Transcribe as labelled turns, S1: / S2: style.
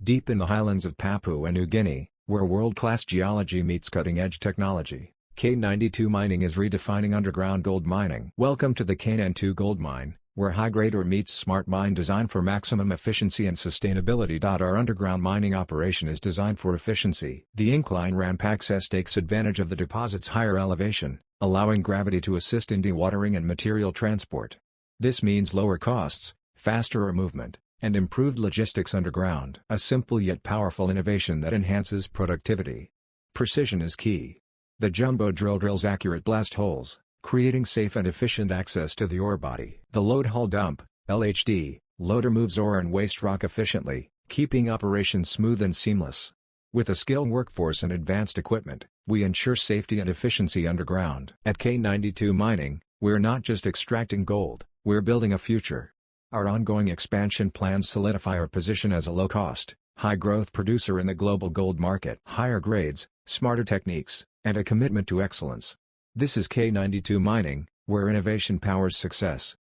S1: Deep in the highlands of Papua New Guinea, where world-class geology meets cutting-edge technology, K92 Mining is redefining underground gold mining. Welcome to the Kainantu Gold Mine, where high-grade ore meets smart mine design for maximum efficiency and sustainability. Our underground mining operation is designed for efficiency. The incline ramp access takes advantage of the deposit's higher elevation, allowing gravity to assist in dewatering and material transport. This means lower costs, faster ore movement, and improved logistics underground. A simple yet powerful innovation that enhances productivity. Precision is key. The jumbo drill drills accurate blast holes, creating safe and efficient access to the ore body. The load haul dump (LHD) loader moves ore and waste rock efficiently, keeping operations smooth and seamless. With a skilled workforce and advanced equipment, we ensure safety and efficiency underground. At K92 Mining, we're not just extracting gold, we're building a future. Our ongoing expansion plans solidify our position as a low-cost, high-growth producer in the global gold market. Higher grades, smarter techniques, and a commitment to excellence. This is K92 Mining, where innovation powers success.